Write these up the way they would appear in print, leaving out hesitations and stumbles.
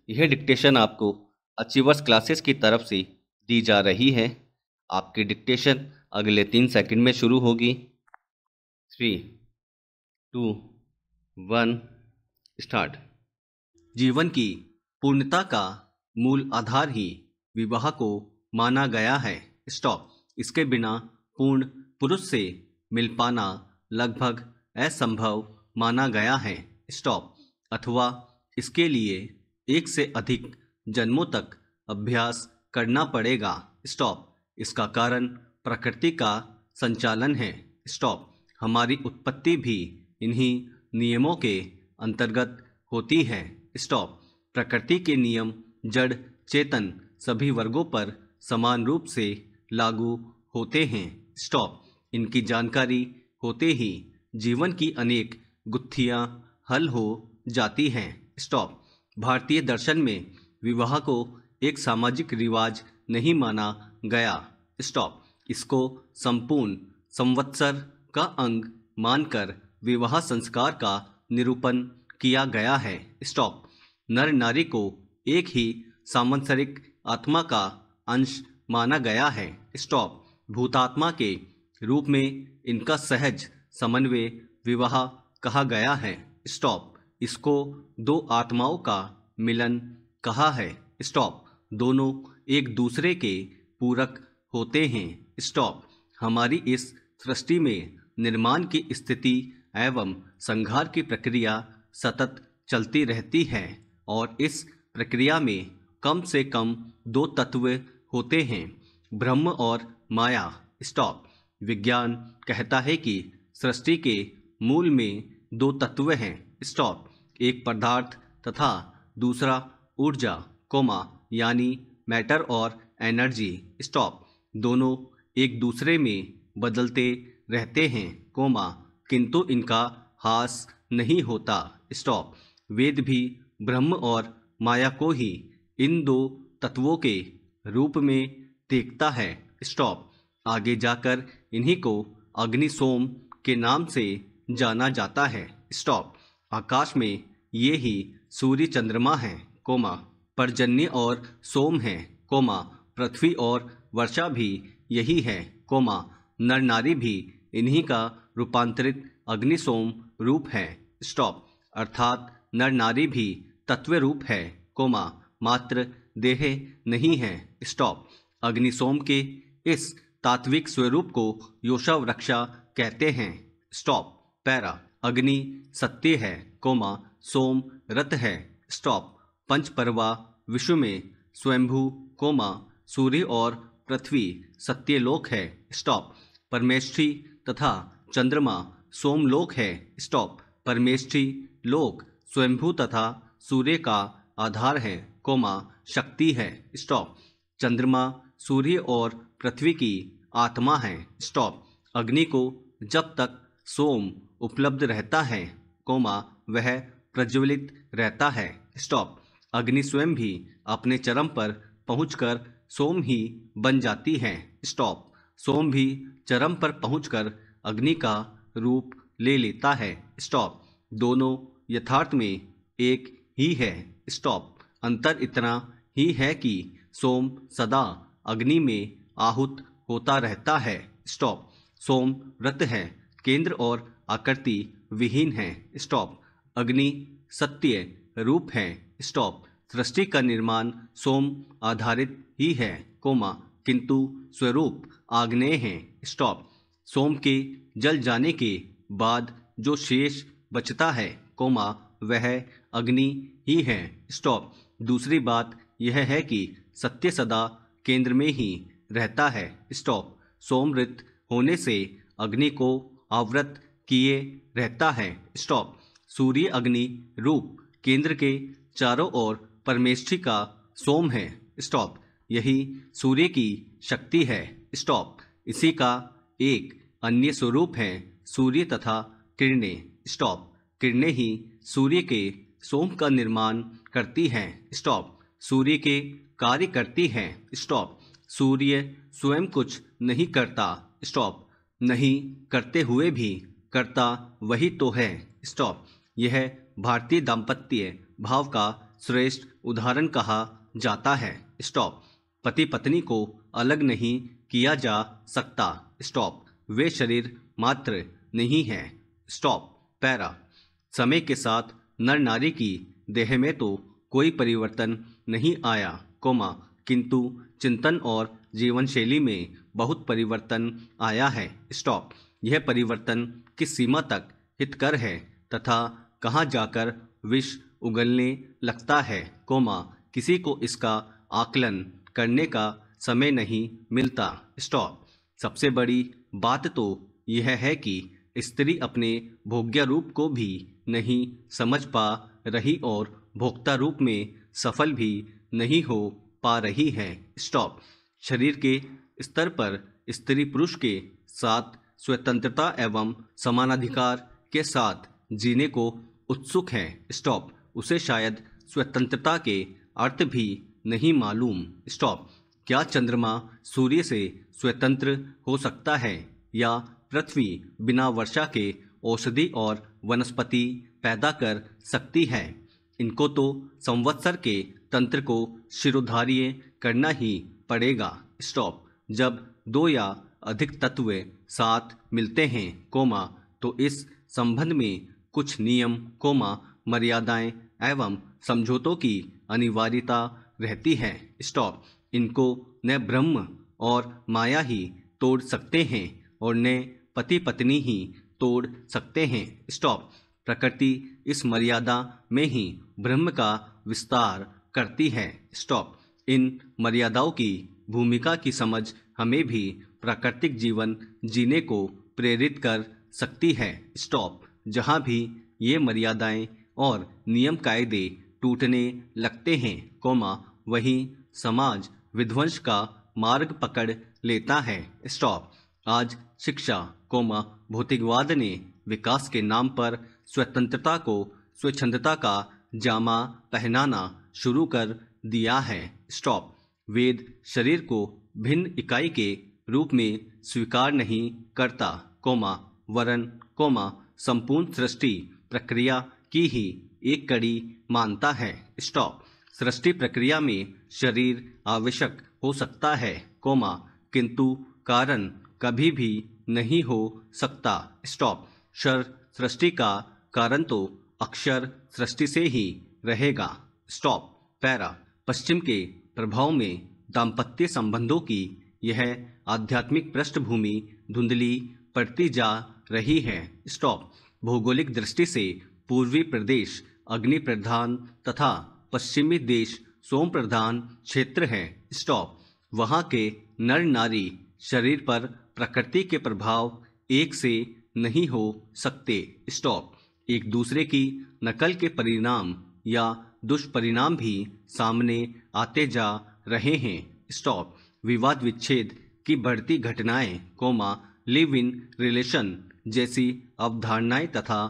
यह डिक्टेशन आपको achievers classes की तरफ से दी जा रही है। आपकी डिक्टेशन अगले 3 सेकंड में शुरू होगी। 3, 2, 1 स्टार्ट। जीवन की पूर्णता का मूल आधार ही विवाह को माना गया है। स्टॉप। इसके बिना पूर्ण पुरुष से मिल पाना लगभग असंभव माना गया है। स्टॉप। अथवा इसके लिए 1 से अधिक जन्मों तक अभ्यास करना पड़ेगा। स्टॉप। इसका कारण प्रकृति का संचालन है। स्टॉप। हमारी उत्पत्ति भी इन्हीं नियमों के अंतर्गत होती है। स्टॉप। प्रकृति के नियम जड़ चेतन सभी वर्गों पर समान रूप से लागू होते हैं। स्टॉप। इनकी जानकारी होते ही जीवन की अनेक गुत्थियां हल हो जाती हैं। स्टॉप। भारतीय दर्शन में विवाह को एक सामाजिक रिवाज नहीं माना गया। स्टॉप। इसको संपूर्ण संवत्सर का अंग मानकर विवाह संस्कार का निरूपण किया गया है। स्टॉप। नर नारी को एक ही सांवत्सरिक आत्मा का अंश माना गया है। स्टॉप। भूतात्मा के रूप में इनका सहज समन्वय विवाह कहा गया है। स्टॉप। इसको 2 आत्माओं का मिलन कहा है। स्टॉप। दोनों एक दूसरे के पूरक होते हैं। स्टॉप। हमारी इस सृष्टि में निर्माण की स्थिति एवं संहार की प्रक्रिया सतत चलती रहती है और इस प्रक्रिया में कम से कम 2 तत्व होते हैं, ब्रह्म और माया। स्टॉप। विज्ञान कहता है कि सृष्टि के मूल में 2 तत्व हैं। स्टॉप। एक पदार्थ तथा दूसरा ऊर्जा, यानी मैटर और एनर्जी। स्टॉप। दोनों एक दूसरे में बदलते रहते हैं, किंतु इनका ह्रास नहीं होता। स्टॉप। वेद भी ब्रह्म और माया को ही इन 2 तत्वों के रूप में देखता है। स्टॉप। आगे जाकर इन्हीं को अग्नि सोम के नाम से जाना जाता है। स्टॉप। आकाश में ये ही सूर्य चंद्रमा हैं, पर्जन्य और सोम हैं, पृथ्वी और वर्षा भी यही है, नर नारी भी इन्हीं का रूपांतरित अग्नि सोम रूप है। स्टॉप। अर्थात नर नारी भी तत्व रूप है, मात्र देह नहीं है। स्टॉप। अग्नि सोम के इस तात्विक स्वरूप को योशा वृक्षा कहते हैं। स्टॉप। पैरा। अग्नि सत्य है, सोम रत है। स्टॉप। पंचपर्वा विश्व में स्वयंभू, सूर्य और पृथ्वी सत्यलोक है। स्टॉप। परमेष्ठी तथा चंद्रमा सोमलोक है। स्टॉप। परमेष्ठी लोक स्वयंभू तथा सूर्य का आधार है, शक्ति है। स्टॉप। चंद्रमा सूर्य और पृथ्वी की आत्मा है। स्टॉप। अग्नि को जब तक सोम उपलब्ध रहता है, वह प्रज्वलित रहता है। स्टॉप। अग्नि स्वयं भी अपने चरम पर पहुंचकर सोम ही बन जाती है। स्टॉप। सोम भी चरम पर पहुंचकर अग्नि का रूप ले लेता है। स्टॉप। दोनों यथार्थ में एक ही है। स्टॉप। अंतर इतना ही है कि सोम सदा अग्नि में आहूत होता रहता है। स्टॉप। सोम व्रत है, केंद्र और आकृति विहीन है। स्टॉप। अग्नि सत्य रूप है। स्टॉप। सृष्टि का निर्माण सोम आधारित ही है, किंतु स्वरूप आग्नेय है। स्टॉप। सोम के जल जाने के बाद जो शेष बचता है, वह अग्नि ही है। स्टॉप। दूसरी बात यह है कि सत्य सदा केंद्र में ही रहता है। स्टॉप। सोमृत होने से अग्नि को आवृत किए रहता है। स्टॉप। सूर्य अग्नि रूप केंद्र के चारों ओर परमेष्ठी का सोम है। स्टॉप। यही सूर्य की शक्ति है। स्टॉप। इसी का एक अन्य स्वरूप है सूर्य तथा किरणें। स्टॉप। किरणें ही सूर्य के सोम का निर्माण करती हैं। स्टॉप। सूर्य के कार्य करती हैं। स्टॉप। सूर्य स्वयं कुछ नहीं करता। स्टॉप। नहीं करते हुए भी करता वही तो है। स्टॉप। यह भारतीय दाम्पत्य भाव का श्रेष्ठ उदाहरण कहा जाता है। स्टॉप। पति पत्नी को अलग नहीं किया जा सकता। स्टॉप। वे शरीर मात्र नहीं है। स्टॉप। पैरा। समय के साथ नर नारी की देह में तो कोई परिवर्तन नहीं आया, कोमा, किंतु चिंतन और जीवन शैली में बहुत परिवर्तन आया है। स्टॉप। यह परिवर्तन किस सीमा तक हितकर है तथा कहाँ जाकर विष उगलने लगता है, कोमा, किसी को इसका आकलन करने का समय नहीं मिलता। स्टॉप। सबसे बड़ी बात तो यह है कि स्त्री अपने भोग्य रूप को भी नहीं समझ पा रही और भोक्ता रूप में सफल भी नहीं हो पा रही है। स्टॉप। शरीर के स्तर पर स्त्री पुरुष के साथ स्वतंत्रता एवं समानाधिकार के साथ जीने को उत्सुक है। स्टॉप। उसे शायद स्वतंत्रता के अर्थ भी नहीं मालूम। स्टॉप। क्या चंद्रमा सूर्य से स्वतंत्र हो सकता है या पृथ्वी बिना वर्षा के औषधि और वनस्पति पैदा कर सकती है? इनको तो संवत्सर के तंत्र को शिरोधार्य करना ही पड़ेगा। स्टॉप। जब दो या अधिक तत्व साथ मिलते हैं, कोमा, तो इस संबंध में कुछ नियम, कोमा, मर्यादाएं एवं समझौतों की अनिवार्यता रहती है। स्टॉप। इनको न ब्रह्म और माया ही तोड़ सकते हैं और न पति पत्नी ही तोड़ सकते हैं। स्टॉप। प्रकृति इस मर्यादा में ही ब्रह्म का विस्तार करती है। स्टॉप। इन मर्यादाओं की भूमिका की समझ हमें भी प्राकृतिक जीवन जीने को प्रेरित कर सकती है। स्टॉप। जहाँ भी ये मर्यादाएं और नियम कायदे टूटने लगते हैं, कोमा, वहीं समाज विध्वंस का मार्ग पकड़ लेता है। स्टॉप। आज शिक्षा, कोमा, भौतिकवाद ने विकास के नाम पर स्वतंत्रता को स्वच्छंदता का जामा पहनाना शुरू कर दिया है। स्टॉप। वेद शरीर को भिन्न इकाई के रूप में स्वीकार नहीं करता, कोमा, वरन, कोमा, संपूर्ण सृष्टि प्रक्रिया की ही एक कड़ी मानता है। स्टॉप। सृष्टि प्रक्रिया में शरीर आवश्यक हो सकता है, कोमा, किंतु कारण कभी भी नहीं हो सकता। स्टॉप। क्षर सृष्टि का कारण तो अक्षर सृष्टि से ही रहेगा। स्टॉप। पैरा। पश्चिम के प्रभाव में दाम्पत्य संबंधों की यह आध्यात्मिक पृष्ठभूमि धुंधली पड़ती जा रही है। स्टॉप। भौगोलिक दृष्टि से पूर्वी प्रदेश अग्नि प्रधान तथा पश्चिमी देश सोम प्रधान क्षेत्र है। स्टॉप। वहाँ के नर नारी शरीर पर प्रकृति के प्रभाव एक से नहीं हो सकते। स्टॉप। एक दूसरे की नकल के परिणाम या दुष्परिणाम भी सामने आते जा रहे हैं। स्टॉप। विवाद विच्छेद की बढ़ती घटनाएं, कोमा, लिव इन रिलेशन जैसी अवधारणाएं तथा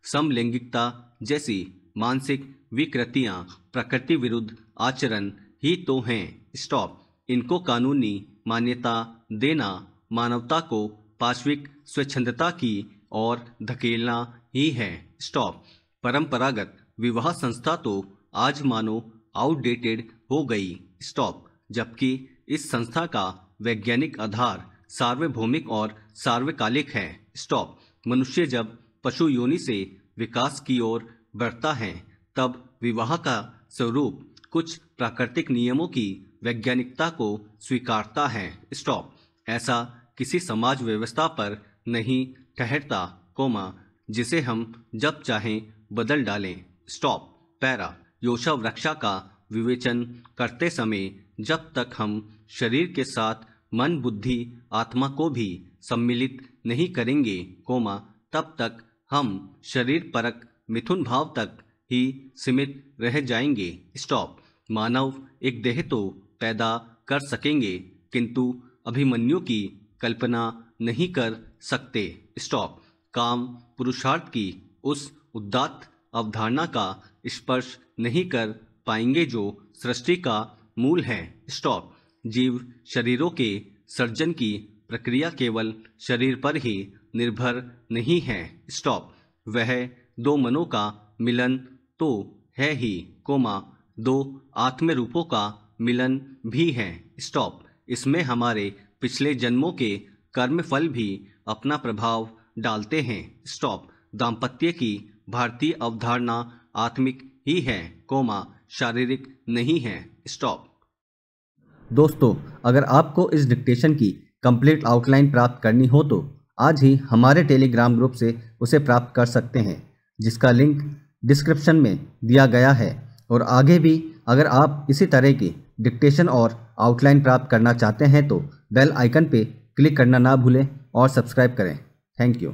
समलैंगिकता जैसी मानसिक विकृतियां प्रकृति विरुद्ध आचरण ही तो हैं। स्टॉप। इनको कानूनी मान्यता देना मानवता को पाश्विक स्वच्छंदता की ओर धकेलना ही है। स्टॉप। परंपरागत विवाह संस्था तो आज मानो आउटडेटेड हो गई। स्टॉप। जबकि इस संस्था का वैज्ञानिक आधार सार्वभौमिक और सार्वकालिक है। स्टॉप। मनुष्य जब पशु योनि से विकास की ओर बढ़ता है, तब विवाह का स्वरूप कुछ प्राकृतिक नियमों की वैज्ञानिकता को स्वीकारता है। स्टॉप। ऐसा किसी समाज व्यवस्था पर नहीं ठहरता, कोमा, जिसे हम जब चाहें बदल डालें। स्टॉप। पैरा। योशा वृक्षा का विवेचन करते समय जब तक हम शरीर के साथ मन, बुद्धि, आत्मा को भी सम्मिलित नहीं करेंगे, कोमा, तब तक हम शरीर परक मिथुन भाव तक ही सीमित रह जाएंगे। स्टॉप। मानव एक देह तो पैदा कर सकेंगे, किंतु अभिमन्यु की कल्पना नहीं कर सकते। स्टॉप। काम पुरुषार्थ की उस उदात्त अवधारणा का स्पर्श नहीं कर पाएंगे जो सृष्टि का मूल है। स्टॉप। जीव शरीरों के सर्जन की प्रक्रिया केवल शरीर पर ही निर्भर नहीं है। स्टॉप। वह दो मनों का मिलन तो है ही, कोमा, दो आत्म रूपों का मिलन भी है। स्टॉप। इसमें हमारे पिछले जन्मों के कर्म फल भी अपना प्रभाव डालते हैं। स्टॉप। दाम्पत्य की भारतीय अवधारणा आत्मिक ही है, शारीरिक नहीं है। स्टॉप। दोस्तों, अगर आपको इस डिक्टेशन की कंप्लीट आउटलाइन प्राप्त करनी हो तो आज ही हमारे टेलीग्राम ग्रुप से उसे प्राप्त कर सकते हैं, जिसका लिंक डिस्क्रिप्शन में दिया गया है। और आगे भी अगर आप इसी तरह की डिक्टेशन और आउटलाइन प्राप्त करना चाहते हैं तो बेल आइकन पे क्लिक करना ना भूलें और सब्सक्राइब करें। Thank you.